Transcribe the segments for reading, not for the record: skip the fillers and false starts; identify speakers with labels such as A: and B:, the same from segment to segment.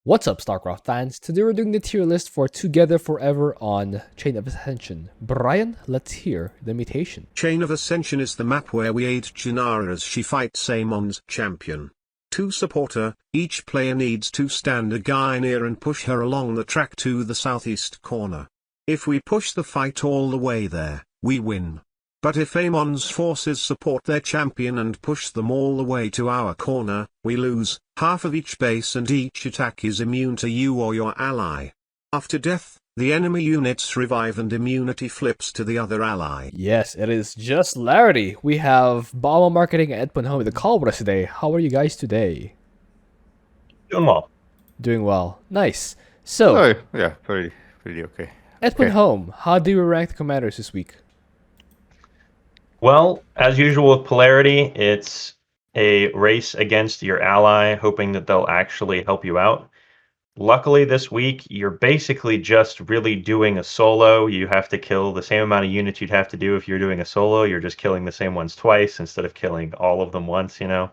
A: What's up, Starcraft fans? Today we're doing the tier list for Together Forever on Chain of Ascension. Brian, let's hear the mutation.
B: Chain of Ascension is the map where we aid Jinara as she fights Amon's champion. To support her, each player needs to stand a guy near and push her along the track to the southeast corner. If we push the fight all the way there, we win. But if Amon's forces support their champion and push them all the way to our corner, we lose. Half of each base and each attack is immune to you or your ally. After death, the enemy units revive and immunity flips to the other ally.
A: Yes, it is just Larity. We have Bama Marketing and Edmund Home with the call with us today. How are you guys today?
C: Doing well.
A: Doing well. Nice. So,
D: Oh, yeah, pretty okay.
A: Edmund
D: Okay.
A: Home, how do you rank the commanders this week?
C: Well, as usual with Polarity, it's a race against your ally, hoping that they'll actually help you out. Luckily, this week, you're basically just really doing a solo. You have to kill the same amount of units you'd have to do if you're doing a solo. You're just killing the same ones twice instead of killing all of them once, You're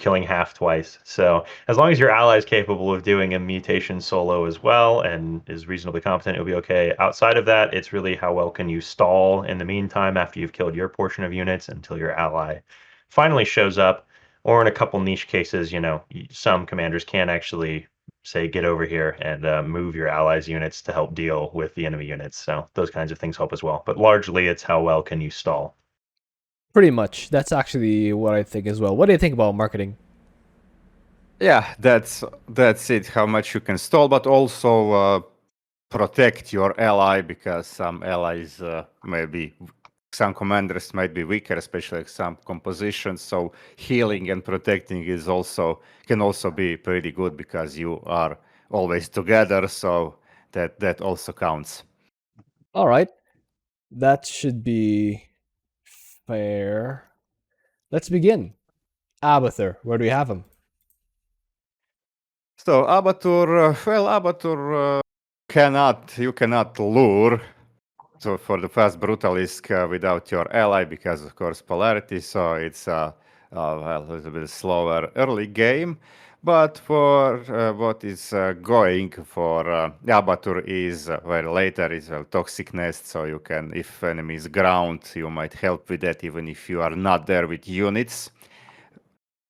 C: killing half twice. So as long as your ally is capable of doing a mutation solo as well and is reasonably competent, it'll be okay. Outside of that, it's really how well can you stall in the meantime after you've killed your portion of units until your ally finally shows up. Or in a couple niche cases, some commanders can actually say, get over here and move your allies' units to help deal with the enemy units. So those kinds of things help as well. But largely, it's how well can you stall.
A: Pretty much. That's actually what I think as well. What do you think about marketing?
D: Yeah, that's it. How much you can stall, but also protect your ally because some allies maybe some commanders might be weaker, especially some compositions. So healing and protecting can also be pretty good because you are always together. So that also counts.
A: All right. That should be fair. Let's begin. Abathur, where do we have him?
D: So Abathur you cannot lure. So for the fast Brutalisk without your ally, because of course Polarity, so it's a little bit slower early game. But for what is going for Abathur is where later is Toxic Nest, so you can, if enemy is ground, you might help with that even if you are not there with units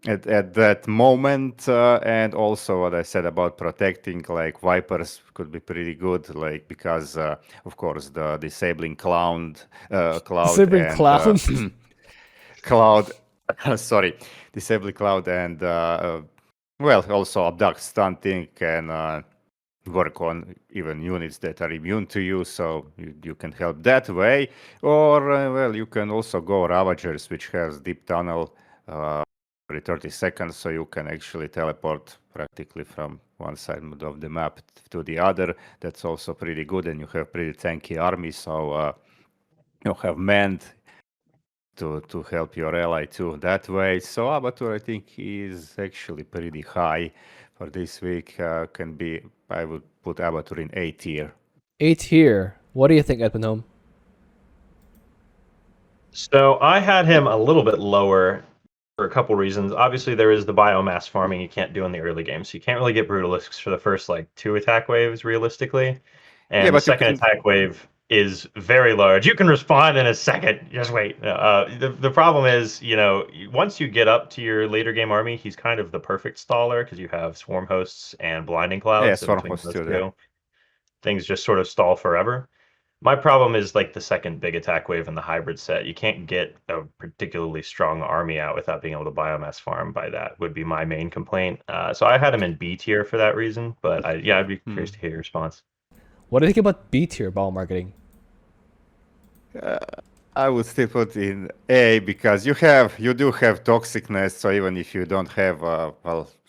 D: at that moment. And also what I said about protecting, like Vipers could be pretty good, like because of course the disabling cloud
A: Disabling
D: and
A: cloud?
D: cloud sorry, disabling cloud and also abduct stunting can work on even units that are immune to you, so you can help that way. Or you can also go Ravagers, which has deep tunnel every 30 seconds, so you can actually teleport practically from one side of the map to the other. That's also pretty good, and you have pretty tanky army, so you have manned to help your ally too that way. So Abathur, I think, is actually pretty high for this week. I would put Abathur in A tier.
A: A tier. What do you think, Edmund Home?
C: So I had him a little bit lower for a couple reasons. Obviously, there is the biomass farming you can't do in the early game, so you can't really get Brutalisks for the first 2 attack waves realistically. And
D: Yeah,
C: the
D: but you
C: second
D: can-
C: attack wave is very large. You can respond in a second. Just wait. The problem is, once you get up to your later game army, he's kind of the perfect staller because you have swarm hosts and blinding clouds.
D: Yeah,
C: so
D: Swarm
C: between
D: Hosts
C: those
D: too,
C: two,
D: yeah.
C: things just sort of stall forever. My problem is the second big attack wave in the hybrid set. You can't get a particularly strong army out without being able to biomass farm by that would be my main complaint. So I had him in B tier for that reason, but I'd be curious to hear your response.
A: What do you think about B tier ball marketing?
D: I would still put in A because you do have Toxic Nest, so even if you don't have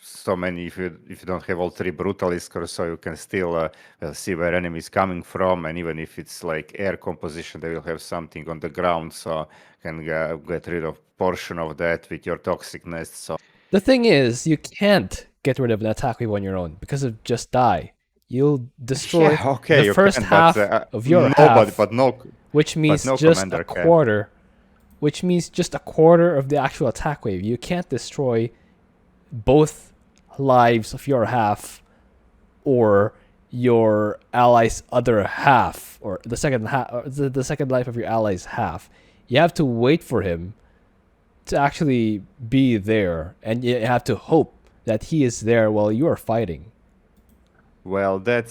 D: so many, if you don't have all 3 Brutaliskers, so you can still see where enemy is coming from, and even if it's like air composition, they will have something on the ground, so can get rid of portion of that with your Toxic Nest. So
A: The thing is, you can't get rid of an attack wave on your own because of just die. You'll destroy
D: yeah, okay,
A: the
D: you
A: first
D: can,
A: half
D: but,
A: of your
D: nobody,
A: half,
D: but no,
A: which means
D: no
A: just
D: commander
A: a
D: can.
A: quarter. Which means just a quarter of the actual attack wave. You can't destroy both lives of your half or your ally's other half, or the second half, or the second life of your ally's half. You have to wait for him to actually be there, and you have to hope that he is there while you are fighting.
D: Well, that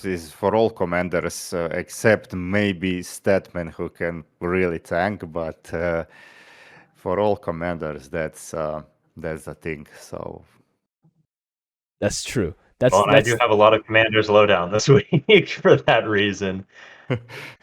D: is for all commanders except maybe Stetmann, who can really tank. But for all commanders, that's the thing. So
A: That's true.
C: Well, and I do have a lot of commanders lowdown this week for that reason.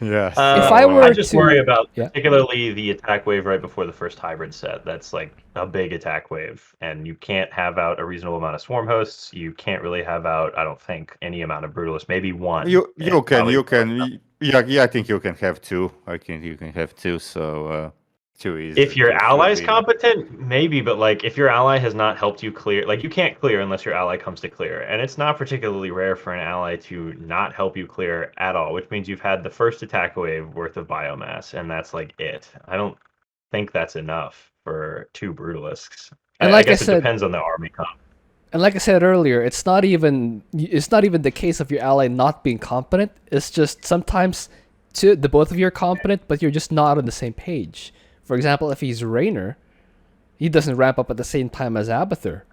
D: yes.
A: If I
C: I
A: were
C: just
A: to-
C: worry about
A: yeah.
C: particularly the attack wave right before the first hybrid set. That's like a big attack wave, and you can't have out a reasonable amount of swarm hosts. You can't really have out, I don't think, any amount of brutalists. Maybe one.
D: You
C: and probably
D: can yeah, I think you can have two. I think you can have two. So two is
C: if your
D: two should
C: ally's
D: be-
C: competent, maybe, but like if your ally has not helped you clear, like you can't clear unless your ally comes to clear, and it's not particularly rare for an ally to not help you clear at all, which means you've had the first attack wave worth of biomass, and that's like it. I don't think that's enough for two brutalisks.
A: And
C: I
A: like I
C: guess
A: said-
C: it depends on the army comp.
A: And like I said earlier, it's not even the case of your ally not being competent. It's just sometimes the both of you are competent, but you're just not on the same page. For example, if he's Raynor, he doesn't ramp up at the same time as Abathur.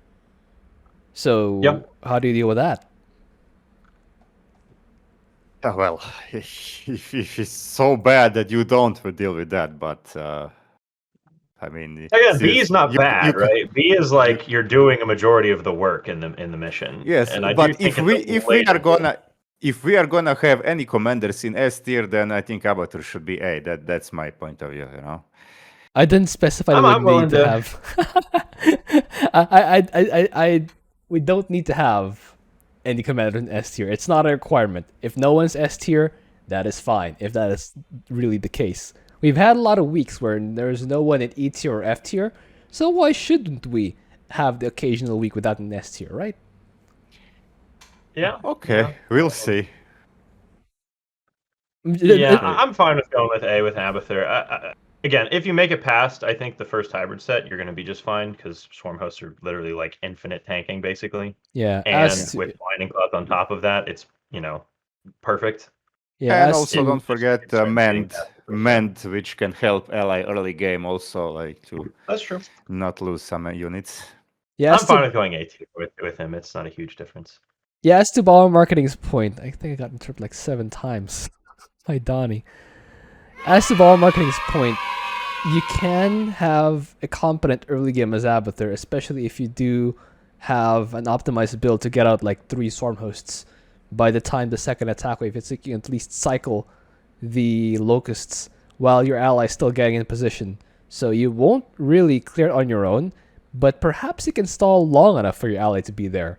A: So
C: Yep.
A: how do you deal with that?
D: well, if it's so bad that you don't deal with that, but I mean,
C: Again, B is not
D: you
C: bad,
D: can-
C: right? B is like you're doing a majority of the work in the mission.
D: Yes,
C: and I do
D: but
C: think
D: if we are gonna have any commanders in S tier, then I think Abathur should be A. That's my point of view. You know.
A: I didn't specify that
C: I'm
A: we
C: willing
A: need to
C: to-
A: have. We don't need to have any commander in S tier. It's not a requirement. If no one's S tier, that is fine. If that is really the case, we've had a lot of weeks where there's no one in E tier or F tier. So why shouldn't we have the occasional week without an S tier, right?
C: Yeah.
D: Okay,
C: yeah.
D: we'll see.
C: Yeah, I'm fine with going with A with Abathur. Again, if you make it past, I think the first hybrid set, you're going to be just fine because swarm hosts are literally like infinite tanking, basically.
A: Yeah.
C: And
A: as to-
C: with blinding clouds on top of that, it's perfect.
A: yeah.
D: And
A: as
D: also
A: to-
D: don't forget
C: it's seeing
D: mend,
C: that for
D: mend, which can help ally early game also, like to
C: That's true.
D: not lose some units.
A: yeah.
C: I'm
A: As
C: fine
A: to,
C: with going A tier with him. It's not a huge difference.
A: yeah. As to ball marketing's point, I think I got interrupted like 7 times by Donnie. As to ball marketing's point, you can have a competent early game as Abathur, especially if you do have an optimized build to get out like 3 swarm hosts by the time the second attack wave hits. You can at least cycle the locusts while your ally is still getting in position. So you won't really clear it on your own, but perhaps you can stall long enough for your ally to be there.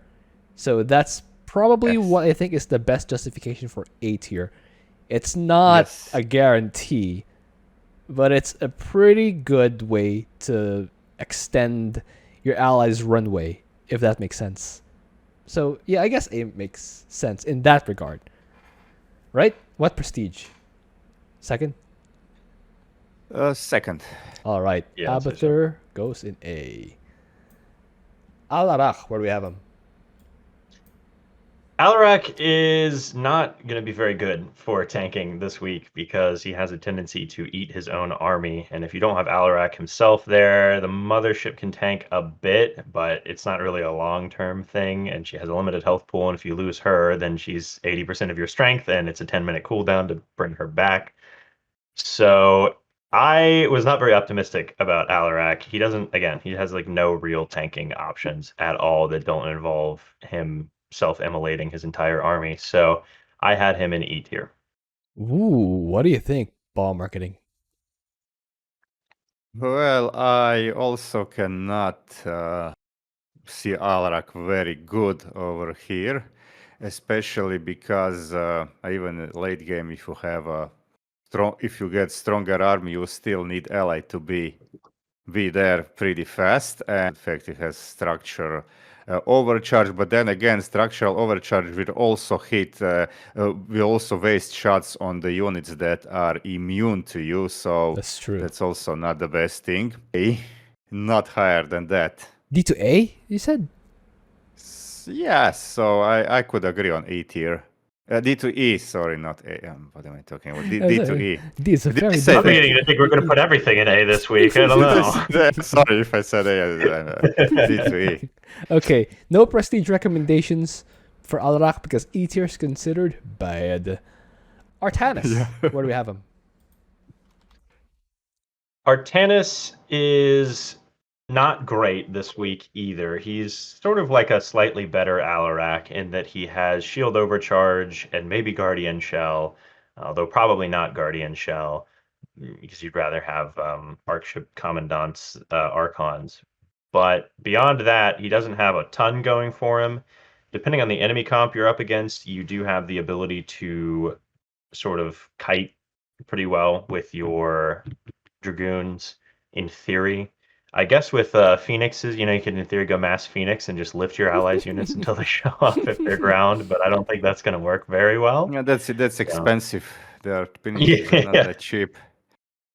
A: So that's probably
D: Yes.
A: what I think is the best justification for A tier. It's not
D: Yes.
A: a guarantee, but it's a pretty good way to extend your ally's runway, if that makes sense. So, yeah, I guess A makes sense in that regard. Right? What prestige? Second?
D: Second.
A: All right.
C: Yeah, I'd say so.
A: Abathur goes in A. Alarak, where do we have him?
C: Alarak is not going to be very good for tanking this week because he has a tendency to eat his own army. And if you don't have Alarak himself there, the mothership can tank a bit, but it's not really a long-term thing. And she has a limited health pool. And if you lose her, then she's 80% of your strength, and it's a 10-minute cooldown to bring her back. So I was not very optimistic about Alarak. He has like no real tanking options at all that don't involve him self-immolating his entire army. So I had him in E tier.
A: Ooh, what do you think, ball marketing?
D: Well, I also cannot see Alarak very good over here, especially because even late game, if you have if you get stronger army, you still need ally to be there pretty fast. And in fact, it has structure overcharge, but then again, structural overcharge will also will also waste shots on the units that are immune to you. So
A: That's true.
D: that's also not the best thing. Not higher than that.
A: D to A, you said?
D: Yes, so I could agree on E tier. D to E, sorry, not A. What am I talking about? D to E.
A: D is a
D: Did I
A: very
D: say
C: I'm
D: that?
C: beginning to think we're going to put everything in A this week. I don't know.
D: Sorry if I said A. D to E.
A: Okay, no prestige recommendations for Alarak because E tier is considered bad. Artanis, where do we have him?
C: Artanis is not great this week either. He's sort of like a slightly better Alarak in that he has Shield Overcharge and maybe Guardian Shell, although probably not Guardian Shell because you'd rather have Archship Commandant's Archons. But beyond that, he doesn't have a ton going for him. Depending on the enemy comp you're up against, you do have the ability to sort of kite pretty well with your Dragoons in theory. I guess with Phoenixes, you can in theory go mass Phoenix and just lift your allies' units until they show up if they're ground, but I don't think that's going to work very well.
D: Yeah, that's expensive. Their
C: Yeah.
D: Phoenixes are not that cheap.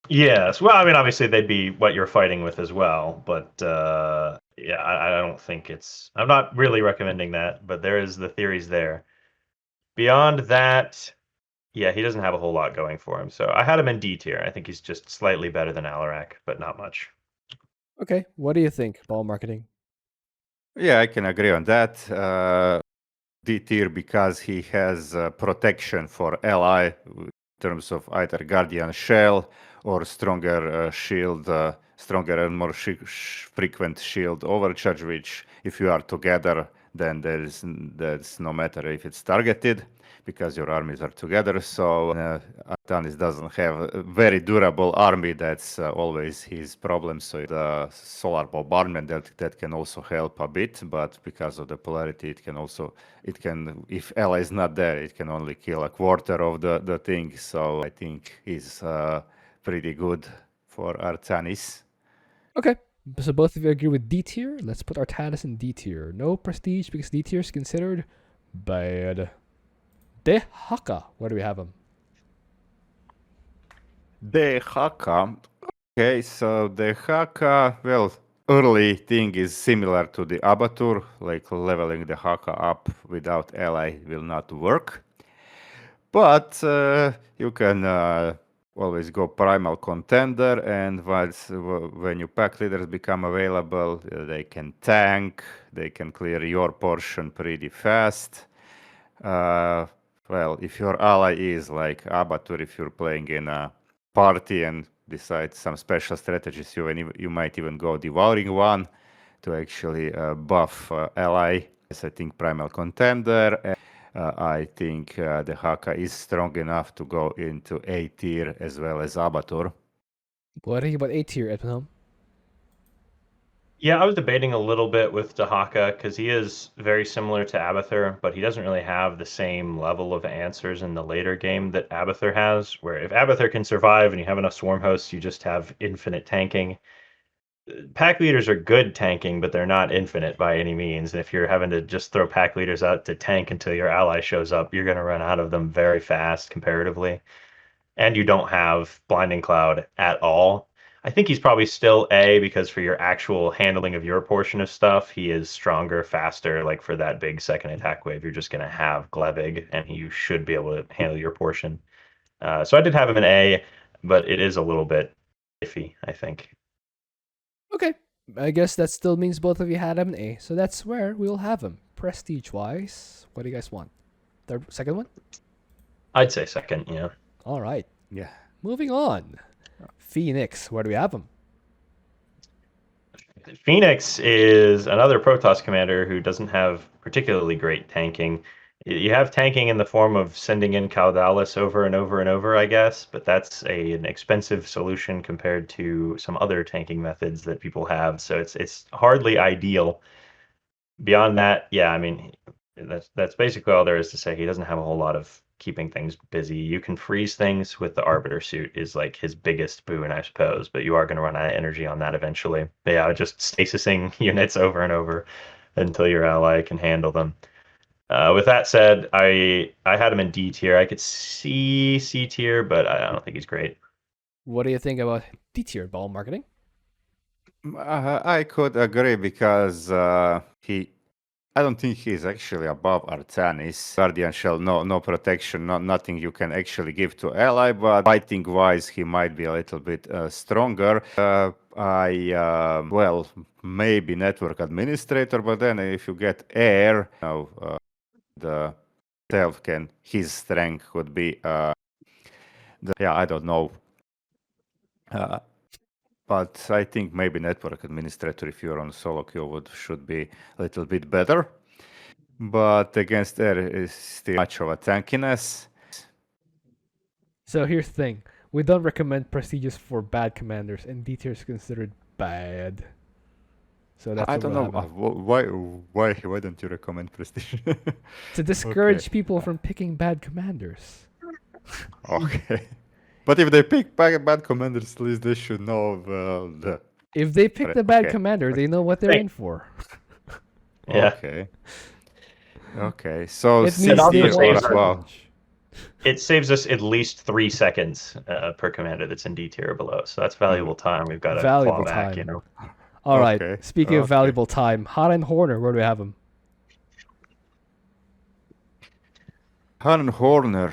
C: Yes. Well, I mean, obviously they'd be what you're fighting with as well, but yeah, I don't think I'm not really recommending that, but there is the theories there. Beyond that, yeah, he doesn't have a whole lot going for him. So I had him in D tier. I think he's just slightly better than Alarak, but not much.
A: Okay, what do you think, ball marketing?
D: Yeah, I can agree on that. D tier because he has protection for ally in terms of either Guardian Shell or stronger shield, stronger and more frequent shield overcharge, which if you are together, then there's no matter if it's targeted because your armies are together. So Artanis doesn't have a very durable army. That's always his problem. So the solar bombardment that can also help a bit, but because of the polarity, it can if ally is not there, it can only kill a quarter of the thing. So I think he's pretty good for Artanis.
A: Okay, so both of you agree with D tier. Let's put Artanis in D tier. No prestige because D tier is considered bad. Dehaka, where do we have him?
D: Dehaka. Okay, so Dehaka, well, early thing is similar to the Abathur, like leveling the Haka up without ally will not work. But you can always go primal contender, and when your pack leaders become available, they can tank, they can clear your portion pretty fast. Well, if your ally is like Abathur, if you're playing in a party and decide some special strategies, you might even go devouring one to actually buff ally. Yes, I think primal contender. I think the Haka is strong enough to go into A tier as well as Abathur.
A: What do you think about A tier, Edmund?
C: Yeah, I was debating a little bit with Dehaka because he is very similar to Abathur, but he doesn't really have the same level of answers in the later game that Abathur has, where if Abathur can survive and you have enough swarm hosts, you just have infinite tanking. Pack leaders are good tanking, but they're not infinite by any means. And if you're having to just throw pack leaders out to tank until your ally shows up, you're going to run out of them very fast comparatively. And you don't have Blinding Cloud at all. I think he's probably still A because for your actual handling of your portion of stuff, he is stronger, faster. Like for that big second attack wave, you're just going to have Glebig, and you should be able to handle your portion. So I did have him in A, but it is a little bit iffy, I think.
A: Okay, I guess that still means both of you had him in A, so that's where we'll have him. Prestige-wise, what do you guys want? Third, second one?
C: I'd say second, yeah.
A: All right.
D: Yeah.
A: Moving on. Phoenix, where do we have him?
C: Fenix is another Protoss commander who doesn't have particularly great tanking. You have tanking in the form of sending in Caudalis over and over and over, I guess, but that's an expensive solution compared to some other tanking methods that people have. So it's hardly ideal. Beyond that, yeah, I mean, that's basically all there is to say. He doesn't have a whole lot of keeping things busy. You can freeze things with the Arbiter suit is like his biggest boon, I suppose, but you are going to run out of energy on that eventually. But yeah, just stasising units over and over until your ally can handle them. With that said, I had him in D tier. I could see C tier, but I don't think he's great.
A: What do you think about D tier ball marketing?
D: I could agree because I don't think he's actually above Artanis. Guardian Shell, no protection, nothing you can actually give to ally, but fighting-wise, he might be a little bit stronger. Well, maybe network administrator, but then if you get air, the self his strength could be, I don't know. But I think maybe network administrator, if you're on solo queue, should be a little bit better. But against air is still much of a tankiness.
A: So here's the thing. We don't recommend prestiges for bad commanders, and D tier is considered bad. So that's
D: I don't know why don't you recommend prestige?
A: To discourage people from picking bad commanders.
D: Okay. But if they pick bad commanders, at least they should know
A: If they pick the bad
D: okay.
A: commander, they know what they're in for.
C: Yeah.
D: Okay. So
A: It means
C: also
A: they
C: saves
A: won't
C: our-
A: challenge.
C: It saves us at least 3 seconds per commander that's in D tier or below. So that's valuable time. We've got to
A: Valuable
C: claw back,
A: time. All right.
D: Okay,
A: Speaking of
D: okay.
A: valuable time, Hara and Horner, where do we have them?
D: Hanan Horner.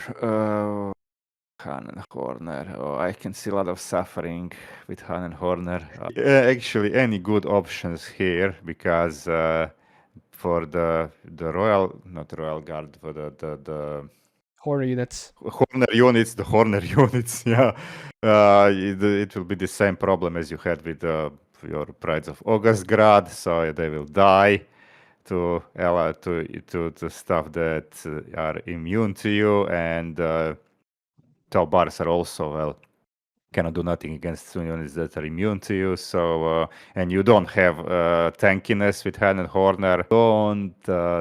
D: Hanan Horner. Oh, I can see a lot of suffering with Hanan Horner. Actually, any good options here because for the Royal, not Royal Guard, for the
A: Horner units.
D: Horner units, yeah. It will be the same problem as you had with your Prides of Augustgrad, so they will die to stuff that are immune to you, and Taubars are also, cannot do nothing against units that are immune to you, so, and you don't have tankiness with Han and Horner. Don't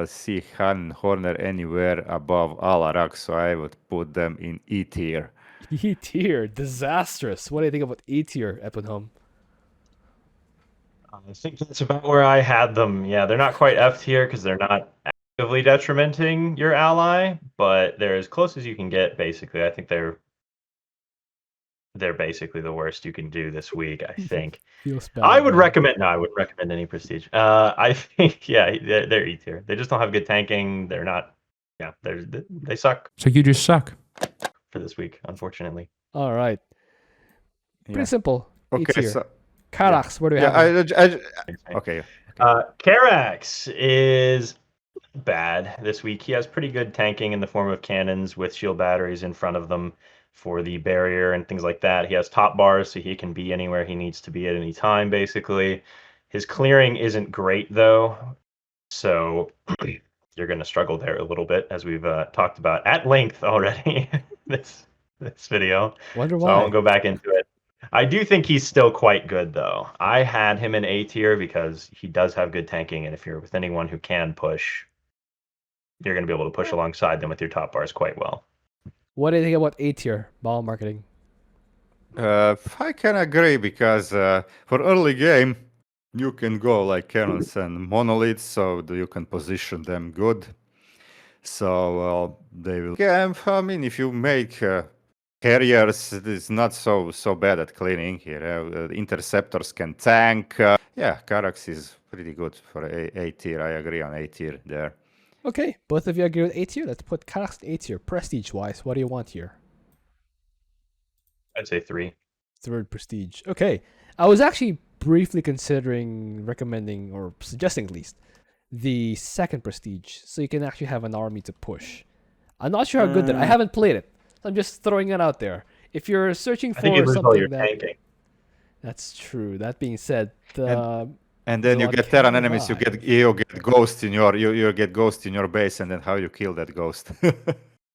D: see Han and Horner anywhere above Alarak, so I would put them in E tier.
A: E tier. Disastrous. What do you think about E tier, Epinhome?
C: I think that's about where I had them. Yeah, they're not quite F tier because they're not actively detrimenting your ally, but they're as close as you can get, basically. I think they're basically the worst you can do this week, I think.
A: Feels bad.
C: I wouldn't
A: man.
C: recommend any prestige. I think, yeah, they're E tier. They just don't have good tanking. They're not, yeah, they suck
E: So you just suck.
C: for this week, unfortunately.
A: All right. Pretty
D: Yeah.
A: simple. E
D: Okay,
A: tier.
D: so
A: Karax, where do we have him?
D: okay.
C: Karax is bad this week. He has pretty good tanking in the form of cannons with shield batteries in front of them for the barrier and things like that. He has top bars, so he can be anywhere he needs to be at any time, basically. His clearing isn't great, though, so you're going to struggle there a little bit, as we've talked about at length already this video.
A: Wonder
C: So I
A: why.
C: won't go back into it. I do think he's still quite good, though. I had him in A tier because he does have good tanking, and if you're with anyone who can push, you're going to be able to push alongside them with your top bars quite well.
A: What do you think about A tier, ball marketing?
D: I can agree because for early game, you can go like cannons and monoliths, so that you can position them good. So they will. Yeah, I mean, if you make carriers, it's not so bad at cleaning here. Interceptors can tank. Yeah, Karax is pretty good for A tier. I agree on A tier there.
A: Okay, both of you agree with A tier. Let's put Karax in A tier. Prestige-wise, what do you want here?
C: I'd say 3.
A: Third prestige. Okay. I was actually briefly considering recommending, or suggesting at least, the second prestige, so you can actually have an army to push. I'm not sure how good that I haven't played it. So I'm just throwing it out there. If you're searching
C: I think you
A: for
C: lose all
A: something
C: your
A: that
C: tanking.
A: that's true. That being said,
D: And then you
A: Zod
D: get
A: can
D: Terran enemies. You
A: revive.
D: get ghost in your you get ghost in your base, and then how you kill that ghost?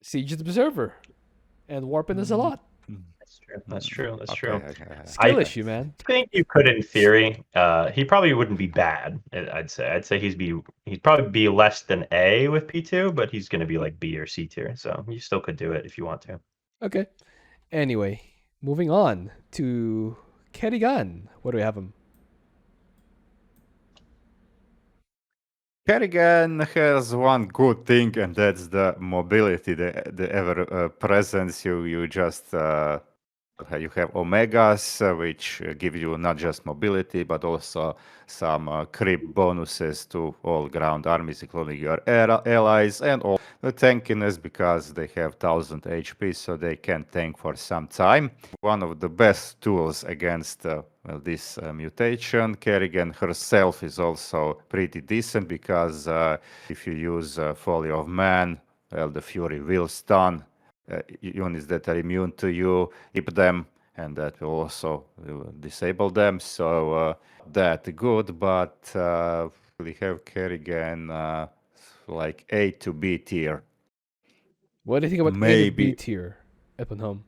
A: Siege Observer and Warpin is a lot.
C: That's true.
D: Okay.
A: Skill
C: I-
A: issue, man.
C: I think you could, in theory. He probably wouldn't be bad. I'd say he'd probably be less than A with P2, but he's going to be like B or C tier. So you still could do it if you want to.
A: Okay. Anyway, moving on to Kerrigan. What do we have him?
D: Kerrigan has one good thing, and that's the mobility, the ever presence. You just You have Omegas, which give you not just mobility, but also some creep bonuses to all ground armies, including your allies, and all the tankiness because they have 1000 HP, so they can tank for some time. One of the best tools against this mutation. Kerrigan herself is also pretty decent because if you use Folly of Man, well, the Fury will stun units that are immune to you, keep them, and that will also disable them. So that good, but we have Kerrigan like A to B tier.
A: What do you think about A to
D: Maybe.
A: B tier, Eppenholm?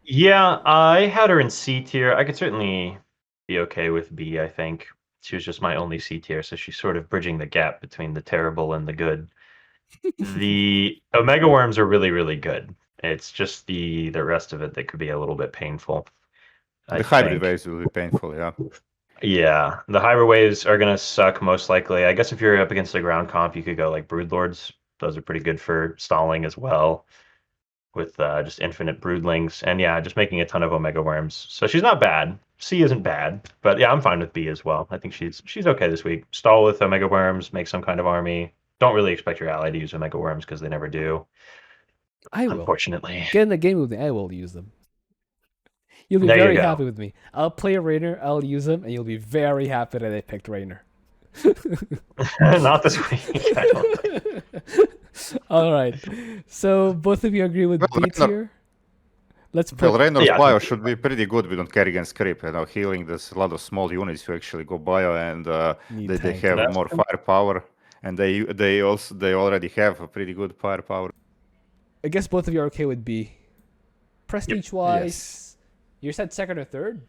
C: Yeah, I had her in C tier. I could certainly be okay with B, I think. She was just my only C tier, so she's sort of bridging the gap between the terrible and the good. The Omega Worms are really, really good. It's just the rest of it that could be a little bit painful. I
D: The hybrid
C: think.
D: waves will be painful, yeah.
C: Yeah, the hybrid waves are gonna suck most likely. I guess if you're up against a ground comp, you could go like Broodlords. Those are pretty good for stalling as well, with just infinite broodlings, and yeah, just making a ton of Omega Worms. So she's not bad. C isn't bad, but yeah, I'm fine with B as well. I think she's okay this week. Stall with Omega Worms, make some kind of army. Don't really expect your ally to use Omega Worms because they never do.
A: I will.
C: Unfortunately.
A: Get in the game with me. I will use them. You'll be
C: There you
A: very
C: go.
A: happy with me. I'll play a Raynor, I'll use them, and you'll be very happy that I picked Raynor.
C: Not this week. I don't think.
A: All right. So both of you agree with
D: Well,
A: B
D: Raynor-
A: tier? Let's put
D: Well, Raynor's
C: Yeah.
D: bio should be pretty good with Kerrigan's script. Healing there's a lot of small units who actually go bio, and
A: Need
D: they
A: tank.
D: have
C: That's
D: more
C: true.
D: firepower, and they already have a pretty good firepower.
A: I guess both of you are okay with B. Prestige wise, you said second or third?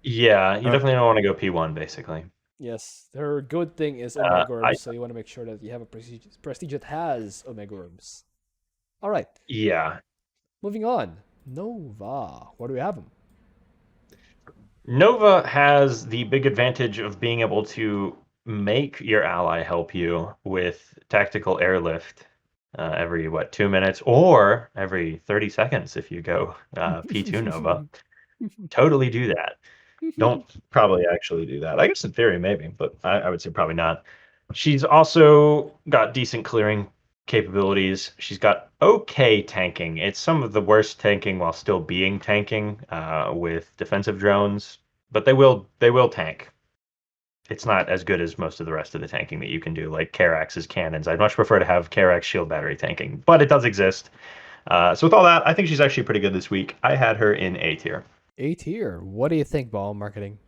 C: Yeah, you definitely don't want to go P1, basically.
A: Yes. Her good thing is
C: Uh,
A: Omega Worms,
C: I-
A: so you want to make sure that you have a prestige that has Omega Worms. All right.
C: Yeah.
A: Moving on. Nova. Where do we have him?
C: Nova has the big advantage of being able to make your ally help you with tactical airlift every, 2 minutes or every 30 seconds if you go P2 Nova. Totally do that. Don't probably actually do that. I guess in theory, maybe, but I would say probably not. She's also got decent clearing capabilities. She's got okay tanking. It's some of the worst tanking while still being tanking with defensive drones, but they will tank. It's not as good as most of the rest of the tanking that you can do, like Karax's cannons. I'd much prefer to have Karax shield battery tanking, but it does exist. So with all that, I think she's actually pretty good this week. I had her in A tier.
A: A tier. What do you think, Ball Marketing?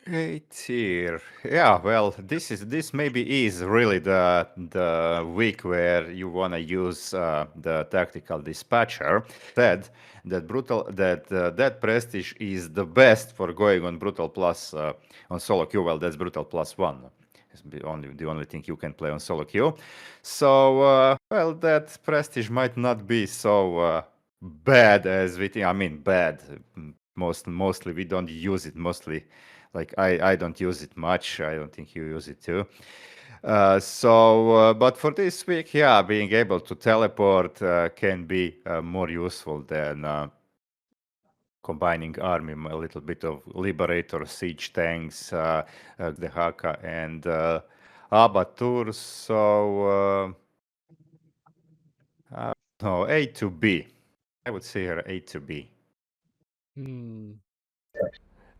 D: A tier. Yeah, well, this maybe is really the week where you wanna use the tactical dispatcher. Said that prestige is the best for going on brutal plus on solo queue. Well, that's brutal +1. It's the only thing you can play on solo queue. So well, that prestige might not be so bad as we think. I mean, bad. Mostly we don't use it. Mostly. Like I don't use it much. I don't think you use it too. But for this week, yeah, being able to teleport can be more useful than combining army, a little bit of Liberator, siege tanks, Dehaka, and Abathur. So no, A to B. I would say her A to B.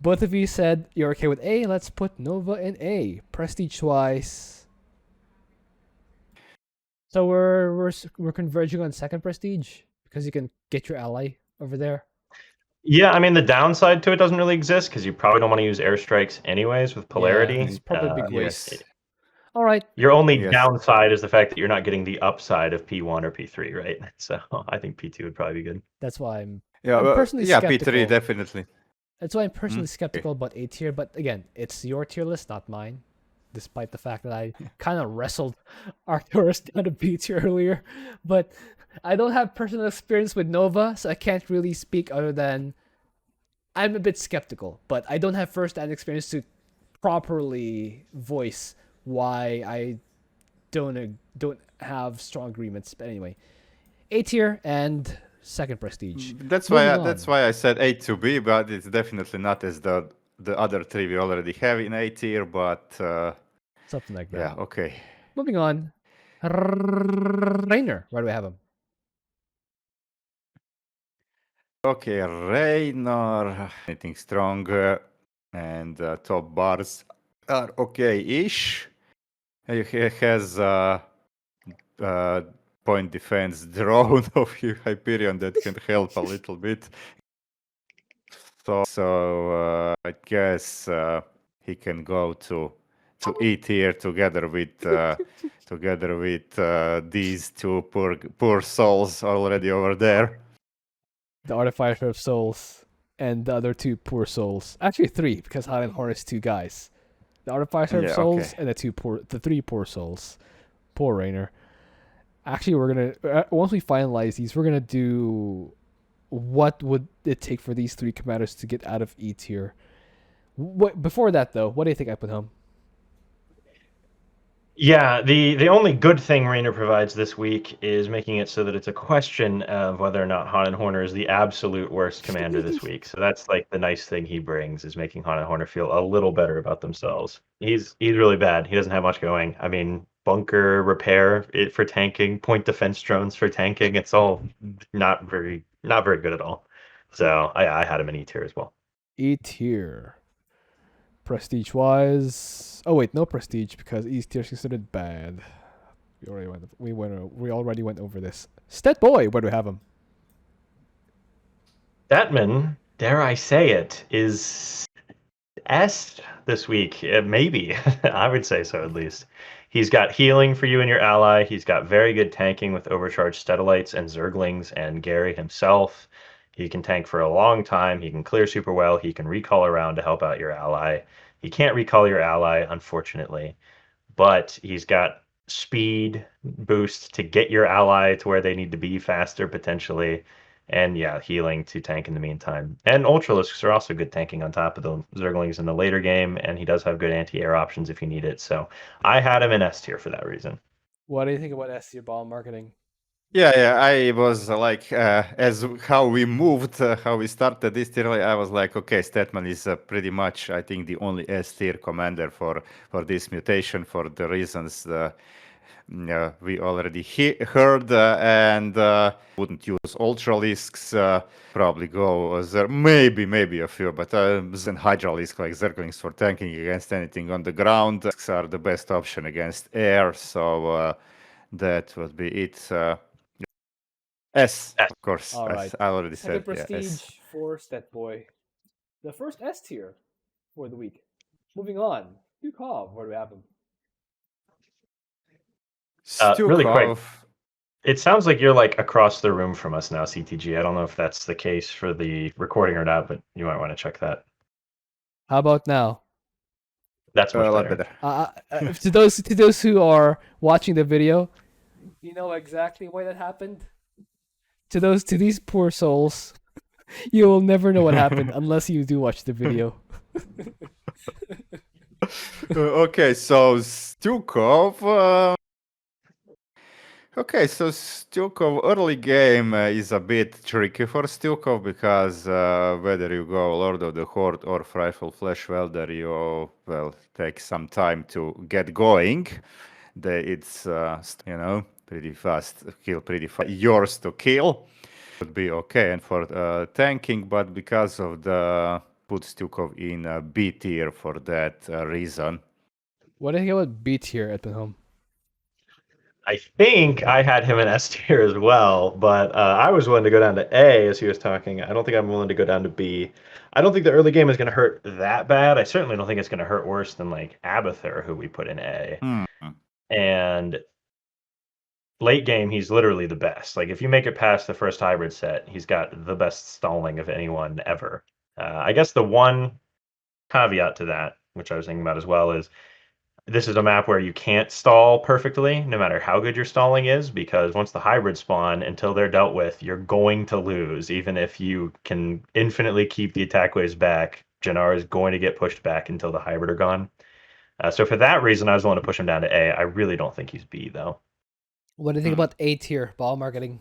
A: Both of you said you're okay with A. Let's put Nova in A. Prestige wise. So we're converging on second prestige because you can get your ally over there.
C: Yeah, I mean the downside to it doesn't really exist because you probably don't want to use airstrikes anyways with Polarity.
A: Yeah, it's probably a big
D: Yes.
A: waste. All right.
C: Your only
D: Yes.
C: downside is the fact that you're not getting the upside of P1 or P3, right? So I think P2 would probably be good.
A: That's why I'm
D: Yeah,
A: personally
D: yeah,
A: skeptical.
D: P3 definitely.
A: That's why I'm personally skeptical about A tier, but again, it's your tier list, not mine. Despite the fact that I kind of wrestled Arcturus down to B tier earlier, but I don't have personal experience with Nova, so I can't really speak other than I'm a bit skeptical. But I don't have first-hand experience to properly voice why I don't don't have strong agreements. But anyway, A tier and second prestige.
D: That's
A: Moving
D: why I said A to B, but it's definitely not as the other three we already have in A tier. But
A: something like that.
D: yeah, okay.
A: Moving on. Raynor, where do we have him?
D: Okay, Raynor, anything stronger, and top bars are okay-ish. He has point defense drone of Hyperion that can help a little bit. So I guess he can go to E tier together with these two poor souls already over there.
A: The Artificer of Souls and the other two poor souls. Actually, three, because Highland Horn is two guys. The Artificer of Souls and the three poor souls. Poor Raynor. Actually, we're gonna once we finalize these, we're gonna do what would it take for these three commanders to get out of E tier. Before that, though, what do you think I put home?
C: Yeah, the only good thing Raynor provides this week is making it so that it's a question of whether or not Han Horner is the absolute worst commander this week. So that's like the nice thing he brings, is making Han Horner feel a little better about themselves. He's really bad. He doesn't have much going. I mean, bunker repair it for tanking, point defense drones for tanking. It's all not very good at all. So I had him in E tier as well.
A: E tier. Prestige wise, oh wait, no prestige because E tier is considered bad. We already went over this. Stet boy, where do we have him?
C: Stetmann, dare I say it, is S this week. Maybe. I would say so, at least. He's got healing for you and your ally. He's got very good tanking with overcharged Steadalites and Zerglings and Gary himself. He can tank for a long time. He can clear super well. He can recall around to help out your ally. He can't recall your ally, unfortunately, but he's got speed boost to get your ally to where they need to be faster, potentially. And yeah, healing to tank in the meantime. And Ultralisks are also good tanking on top of the Zerglings in the later game, and he does have good anti-air options if you need it. So I had him in S tier for that reason.
A: What do you think about S tier ball marketing?
D: Yeah, I was like, as how we moved, how we started this tier, I was like, okay, Stetmann is pretty much, I think, the only S tier commander for this mutation for the reasons we already heard, and wouldn't use Ultralisks, probably go there, maybe a few, but then Hydralisk, like Zerglings for tanking against anything on the ground, are the best option against air, so that would be it. S, of course.
A: All right.
D: I already
A: Second
D: said.
A: prestige
D: S.
A: for Stet boy. The first S tier for the week. Moving on. Stukov, where do we have him?
C: Really quick. It sounds like you're like across the room from us now, CTG. I don't know if that's the case for the recording or not, but you might want to check that.
A: How about now?
C: That's much
D: a lot
C: better.
A: To those who are watching the video, you know exactly why that happened. To these poor souls, you will never know what happened unless you do watch the video.
D: Okay, so Stukov. Okay, so Stukov early game is a bit tricky for Stukov because whether you go Lord of the Horde or Frightful Flesh Welder, you take some time to get going. It's pretty fast, kill pretty fast. Yours to kill would be okay, and for tanking, but because of the put Stukov in B tier for that reason.
A: What do you think about B tier at the home?
C: I think I had him in S tier as well, but I was willing to go down to A as he was talking. I don't think I'm willing to go down to B. I don't think the early game is going to hurt that bad. I certainly don't think it's going to hurt worse than like Abathur, who we put in A. And late game, he's literally the best. Like if you make it past the first hybrid set, he's got the best stalling of anyone ever. I guess the one caveat to that, which I was thinking about as well, is this is a map where you can't stall perfectly, no matter how good your stalling is, because once the hybrids spawn, until they're dealt with, you're going to lose. Even if you can infinitely keep the attack waves back, Jannar is going to get pushed back until the hybrid are gone. So for that reason, I was willing to push him down to A. I really don't think he's B, though.
A: What do you think about A tier ball marketing?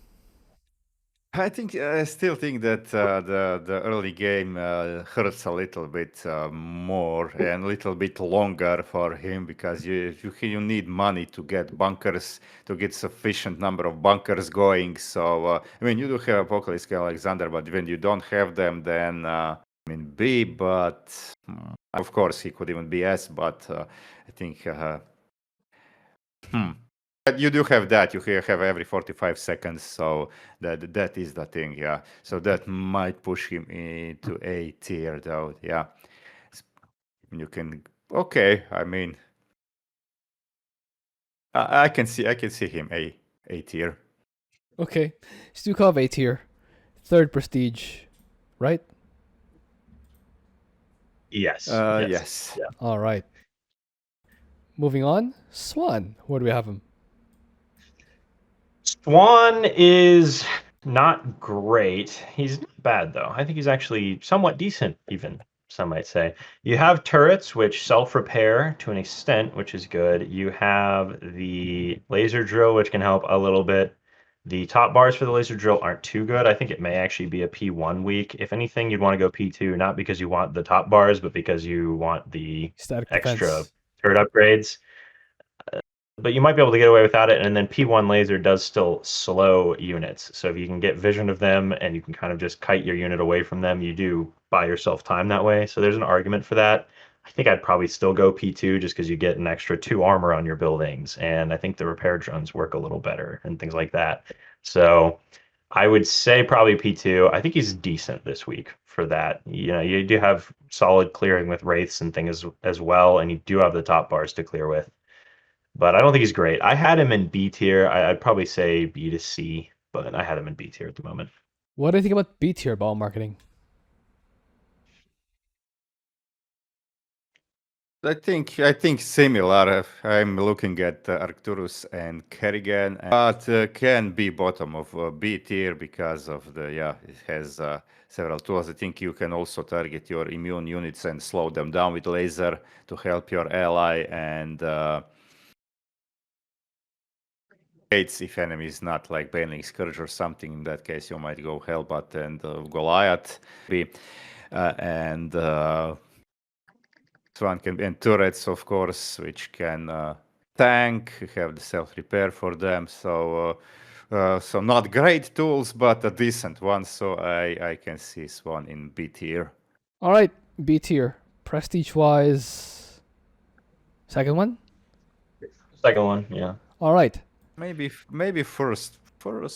D: I still think that the early game hurts a little bit more and a little bit longer for him because you need money to get bunkers, to get sufficient number of bunkers going. So I mean, you do have Apocalypse Alexander, but when you don't have them, then I mean B. But of course, he could even be S. But I think. But you do have that. You have every 45 seconds, so that is the thing, yeah. So that might push him into A tier, though, yeah. You can, okay. I mean, I can see him A tier.
A: Okay, Stukov A tier, third prestige, right?
C: Yes.
D: Yes.
C: Yeah.
A: All right. Moving on, Swann. Where do we have him?
C: Swann is not great. He's not bad though. I think he's actually somewhat decent, even some might say. You have turrets which self-repair to an extent, which is good. You have the laser drill, which can help a little bit. The top bars for the laser drill aren't too good. I think it may actually be a P1 week. If anything, you'd want to go P2, not because you want the top bars, but because you want the
A: Static
C: extra
A: defense.
C: turret upgrades. But you might be able to get away without it, and then P1 laser does still slow units. So if you can get vision of them and you can kind of just kite your unit away from them, you do buy yourself time that way. So there's an argument for that. I think I'd probably still go P2 just because you get an extra 2 armor on your buildings, and I think the repair drones work a little better and things like that. So I would say probably P2. I think he's decent this week for that. You know, you do have solid clearing with wraiths and things as well, and you do have the top bars to clear with. But I don't think he's great. I had him in B tier. I'd probably say B to C, but I had him in B tier at the moment.
A: What do you think about B tier ball marketing?
D: I think similar. I'm looking at Arcturus and Kerrigan, but can be bottom of B tier because of it has several tools. I think you can also target your immune units and slow them down with laser to help your ally and if enemy is not like Baneling Scourge or something. In that case, you might go Hellbat and Goliath. And Swann can be, and turrets, of course, which can tank, have the self-repair for them. So not great tools, but a decent one. So I can see Swann in B tier.
A: All right, B tier. Prestige wise, second one.
C: Second one, yeah.
A: All right.
D: Maybe first.
A: Oh,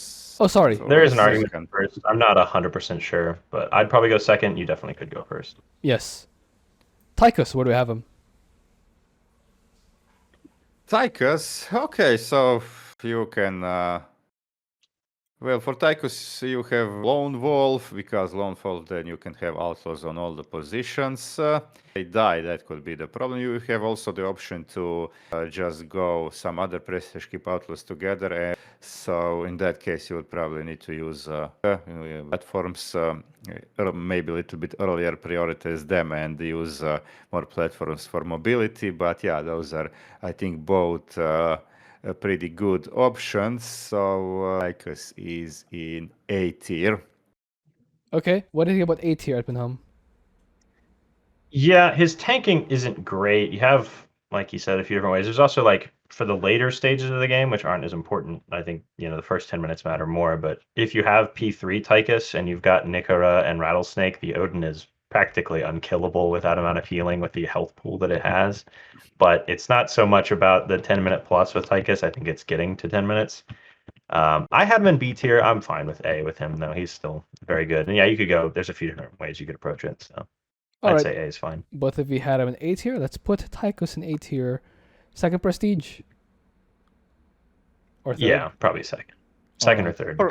A: sorry.
C: There is an
D: second.
C: argument for first. I'm not 100% sure, but I'd probably go second. You definitely could go first.
A: Yes. Tychus, where do we have him?
D: Tychus, okay, so you can well, for Tychus, you have Lone Wolf, because Lone Wolf, then you can have outlaws on all the positions. They die, that could be the problem. You have also the option to just go some other prestige, keep outlaws together. And so in that case, you would probably need to use platforms, maybe a little bit earlier, prioritize them and use more platforms for mobility. But yeah, those are, I think, both pretty good options. So Tychus is in A tier.
A: Okay. What do you think about A tier, Edmund?
C: Yeah, his tanking isn't great. You have, like you said, a few different ways. There's also like for the later stages of the game, which aren't as important. I think, you know, the first 10 minutes matter more. But if you have P3 Tychus and you've got Nikara and Rattlesnake, the Odin is practically unkillable with that amount of healing with the health pool that it has. But it's not so much about the 10-minute plus with Tychus. I think it's getting to 10 minutes. I had him in B tier. I'm fine with A with him, though. He's still very good. And yeah, you could go, there's a few different ways you could approach it. So I'd say A is fine.
A: Both of you had him in A tier. Let's put Tychus in A tier. Second prestige? Or third?
C: Yeah, probably second. Second or third.